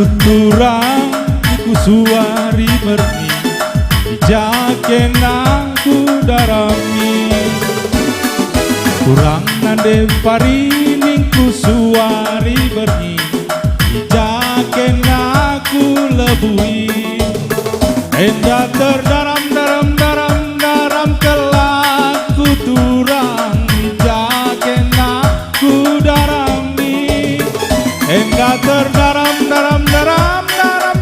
tuturang ku suari berni dijaken aku darami kurang nande parining ku suari berni dijaken aku lebui enda terdaram daram kelak ku turang dijaken aku darami enda terdaram daram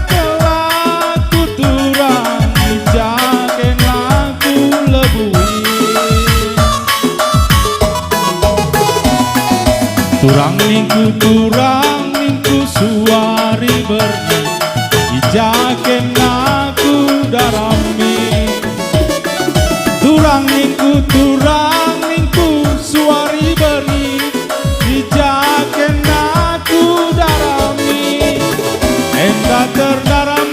kelak ku turang dijaken aku lebui turang lingku suari berni dijaken aku darami turang lingku suari berni dijaken aku darami enda terdaram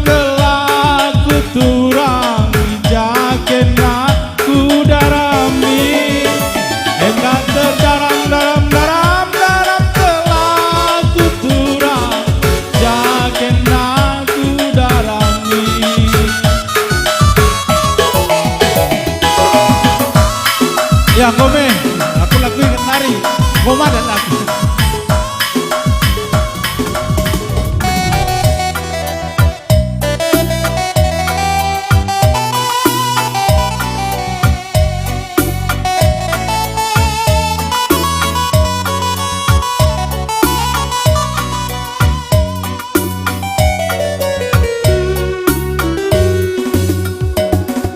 kelak ku turang dijaken aku darami enda terdaram kelak ku turang dijaken aku darami. Ya ngome, aku lagu ingat nari, ngoma dan lagu.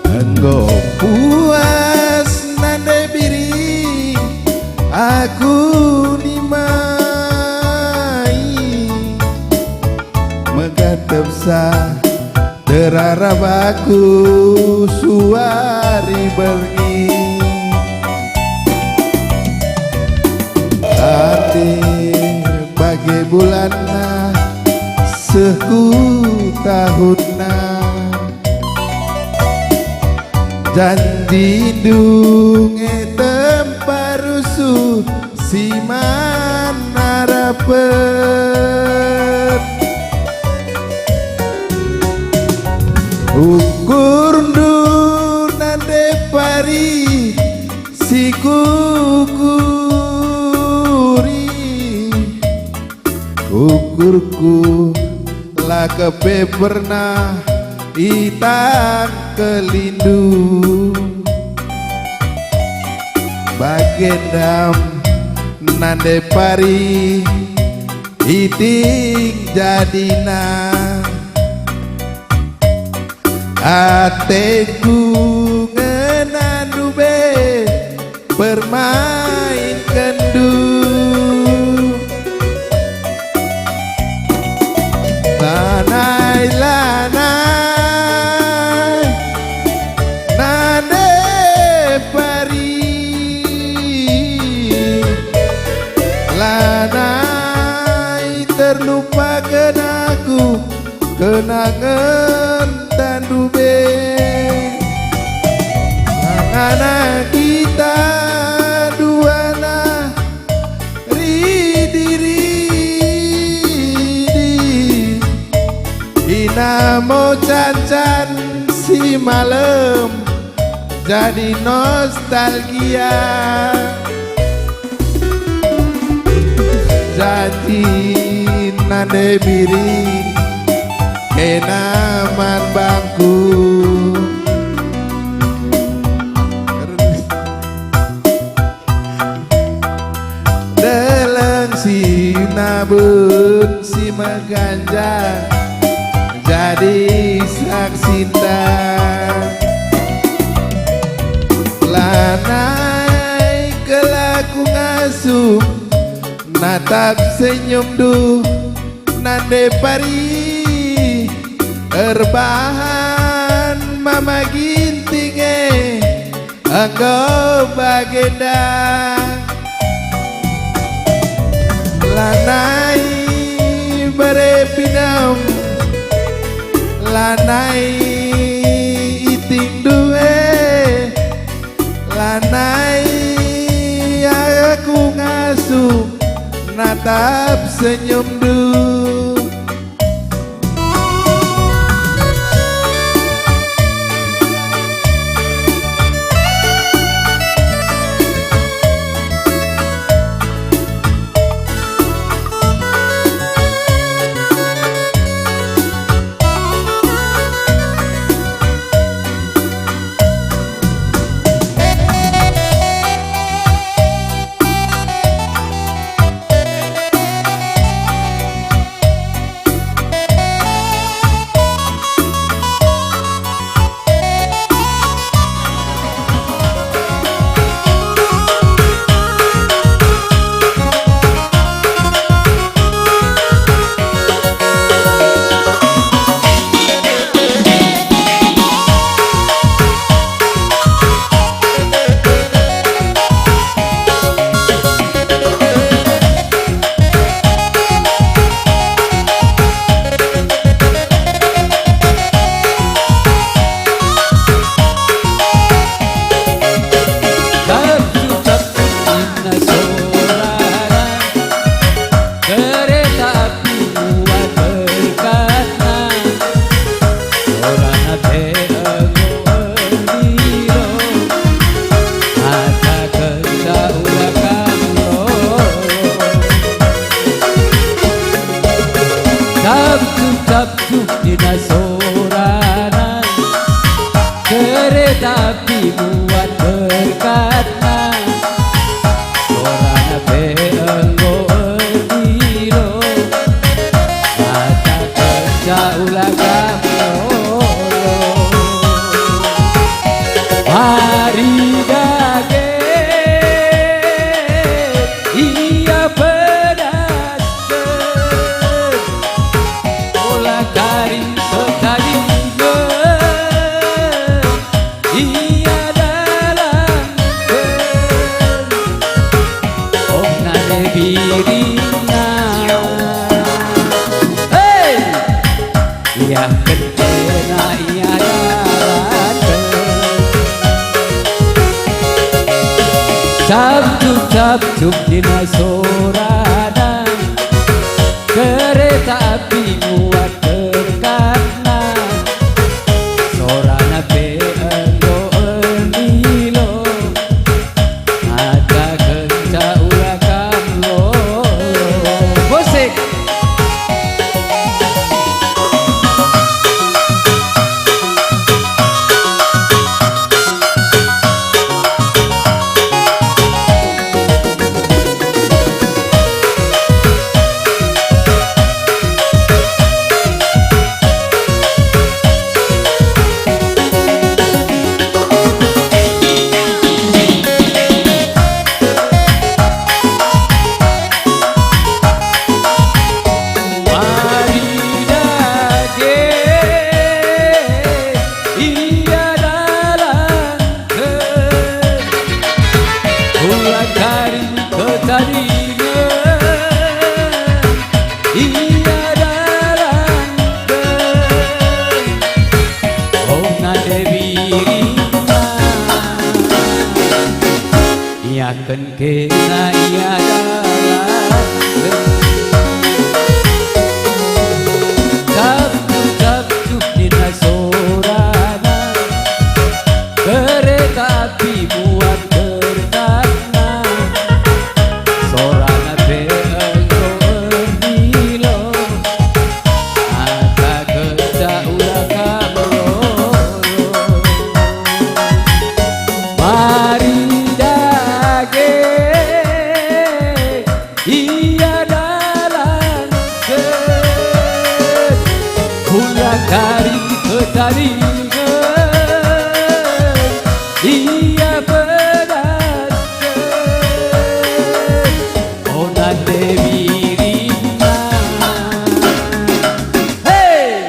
Engkau puas nande biri aku nimai mengatap sa terarap aku suari bengi hati bagai bulan seku tahunna janji dunge temparusu si manarapet ukur ndur nande pari si kukuri ukurku lakepe pernah itang kelindu bagendam nande pari iting jadina ateku ngenandu be bermain kendu lanai nande pari lanai terlupakan aku kenangan tandube anak kita duana ridi inamo cancan si malam jadi nostalgia janji nande biri kenaman bangku deleng si nabun si meganja jadi saksinta lanai kelaku ngasuh natap senyum du nande pari erbahan mama gintinge engkau bagenda lanai berepinam lanai iting duwe lanai aku ngasuh natap senyum du Capcuk-capcuk dina sorana kereta api muat dekatna sorana pe enggo endilo ada kenca ulakan lolo musik. Iakan kena ia dalam capcuk-capcuk dina sorana kereta api muat dekatna sorana pe enggo endilo ada kenca ulakan lolo mari iya dalam pulang dari ketaringan iya pedas ona Dewi Rima hey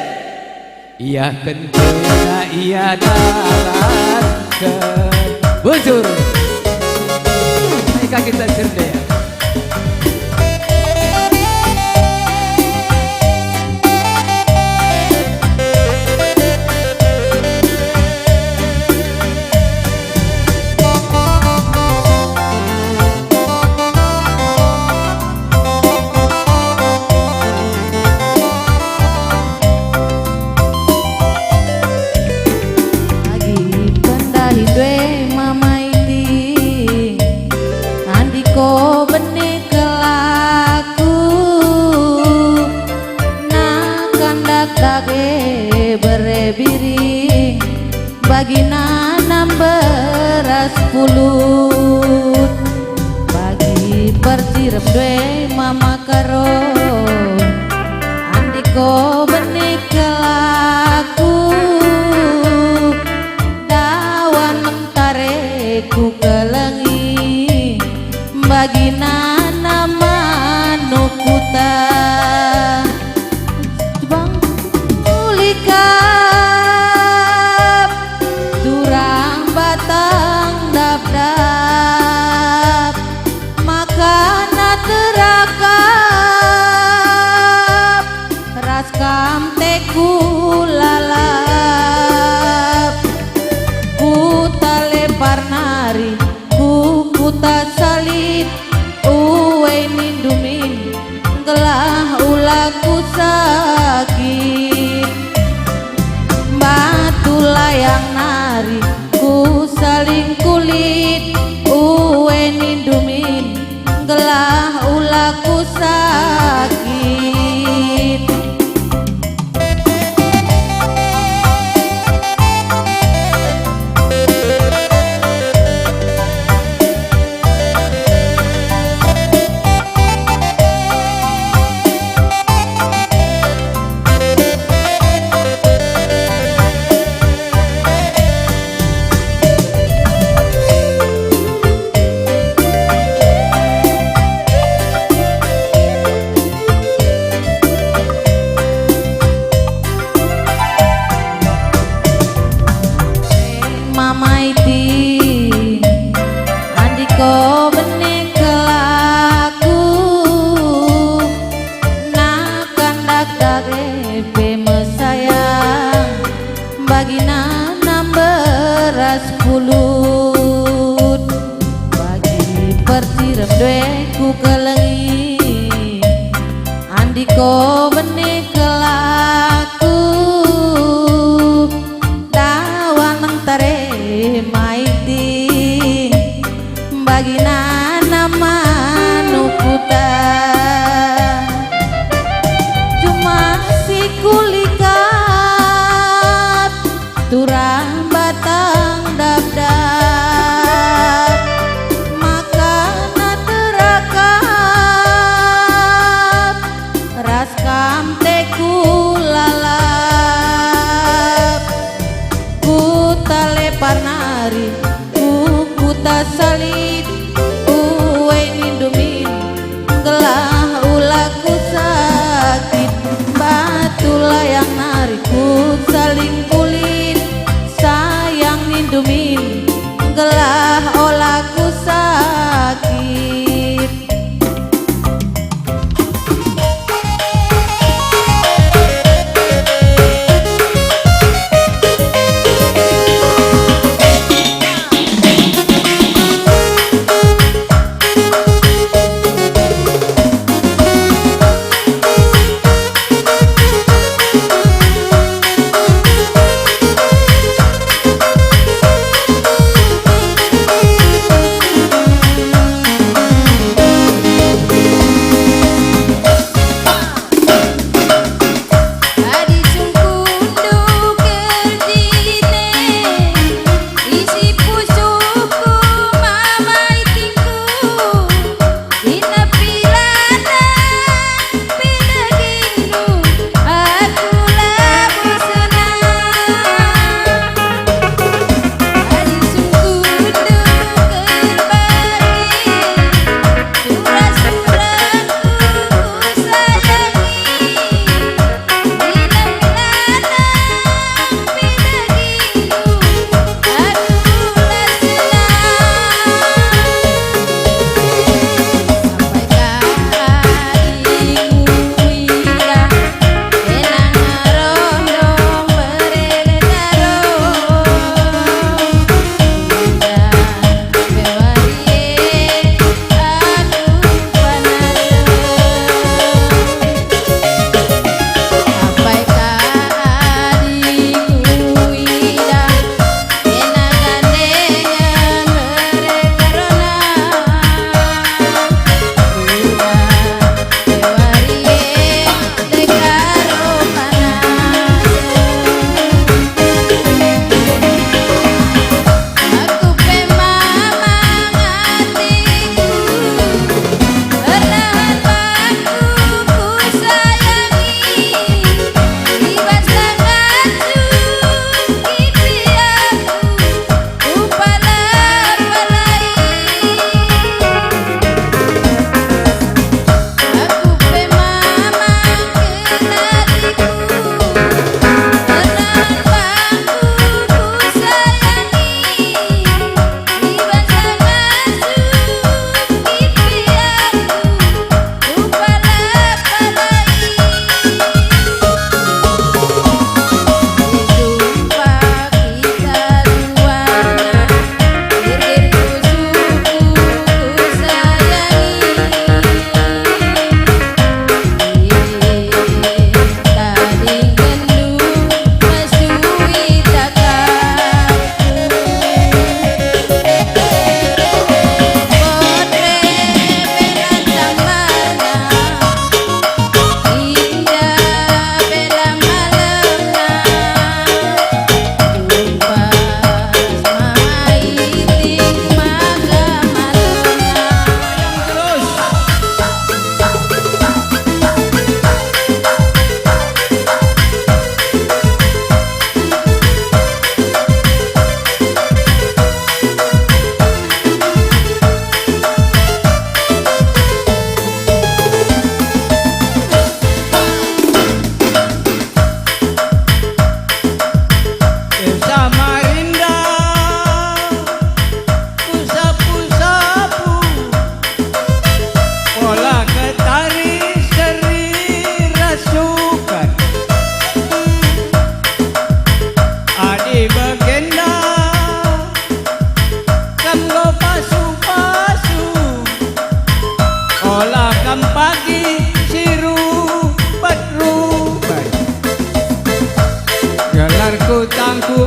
iya kentena iya dalam bujur mereka kita cerdas. Ko benih kelaku nak kandak dage berebiri bagi nanam beras pulut bagi pertirep dwe mama karo andi ko benih kelaku dawan mentare ku kelengi bagi nama nukuta bang kulikap durang batang dap-dap makana terakap raskam teku lalap kuta lepar nari kuta salib uwe nindumin gelap Dueku kelengi andiko benih kelaku dawaneng tare maiti bagina nama nuputa cuma si kulikat turang batang dap-dap makana terakap ras kamteku lalap ku talepar nari ku tak salib uwe nindumin gelah ulaku sakit batu layang nari ku saling kulit sayang nindumin gelah olaku sakit.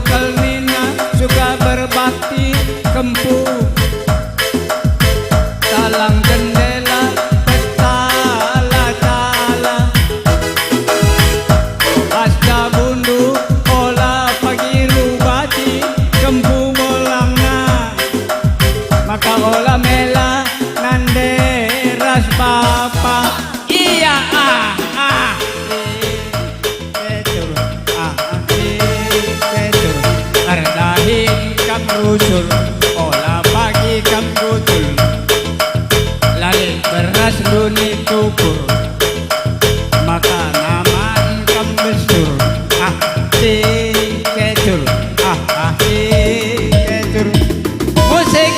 Kelmina suka berbakti kempu talang jendela petala-tala Asda bundu olah pagi rubati kempu molangna maka olah mela nande ras bapa iya betul betul ardahin kam rusul olah pagi kam rusul lali beras luni tukur maka naman kam besur si kecur si kecur musik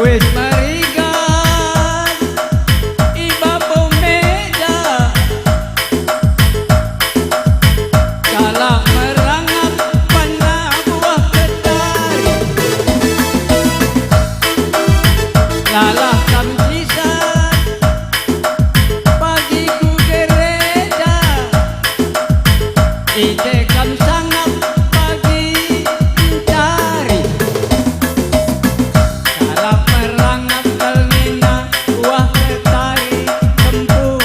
wis marigan iba pomeda kala merangap panah buah ketari lalah kamsisan pagi ku gereja ide kam sangap pagi cari kalau merangap kelmina buah ketari kempu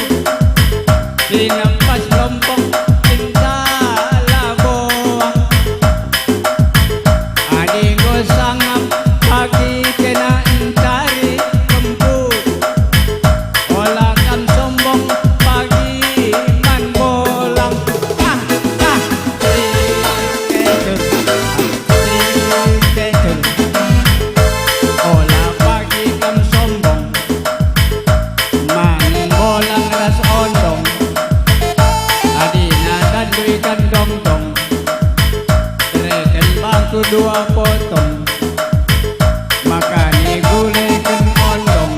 dinempas lompong cinta laboang adi go sangap pagi kena encari kempu olah kam sombong pagi man bolang si kecur olah pagi kam sombong man bolang ras ondong adina dan duikan dong-dong reken bangku dua potong maka ni gulekan ondong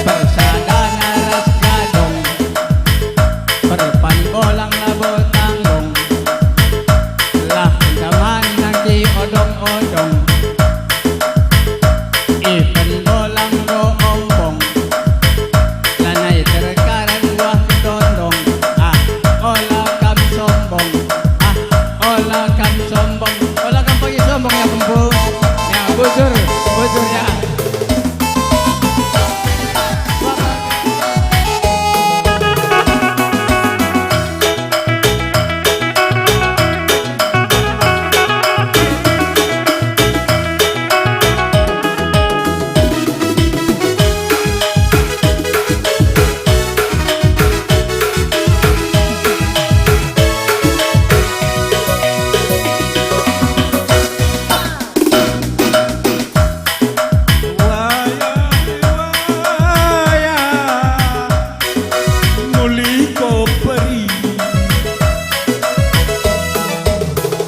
persadana ras gadong perpan bolang labo tanggong lah zaman nanti odong-odong ipen bolang go ompong lanai terkaran buah dondong olah kam sombong olah kam sombong olah kam pagi sombong ya kempu ya bujur ya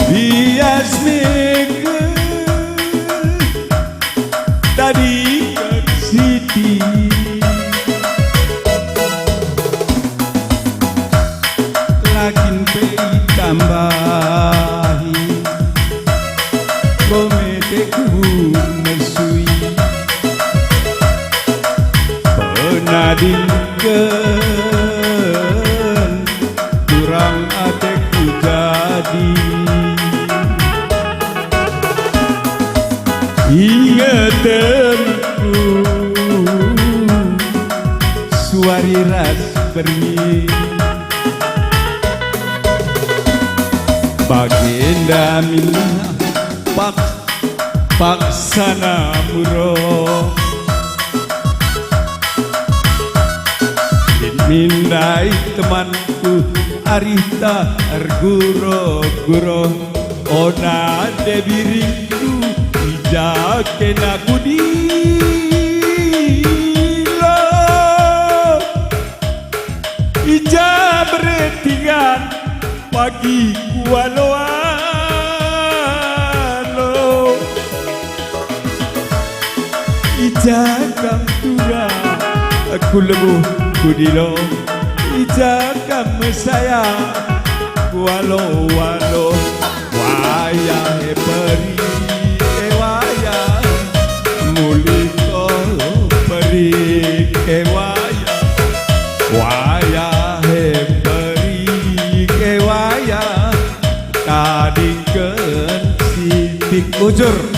bias meke tadi Siti lakin pei tambahi kometeku mesui penadingkeun kurang ateku jadi ingetanku suari ras permi bagenda mina paksana muro mindai temanku arita arguro-guro ona debiriku ijaken aku dilo Ija bertingan pagi kualo-alo Ija kamtura aku lebuh kudilo Ija kam saya kualo-walo Wayahe peri wayah muliko peri wayah Wayahe peri wayah kadingkeun siti ujur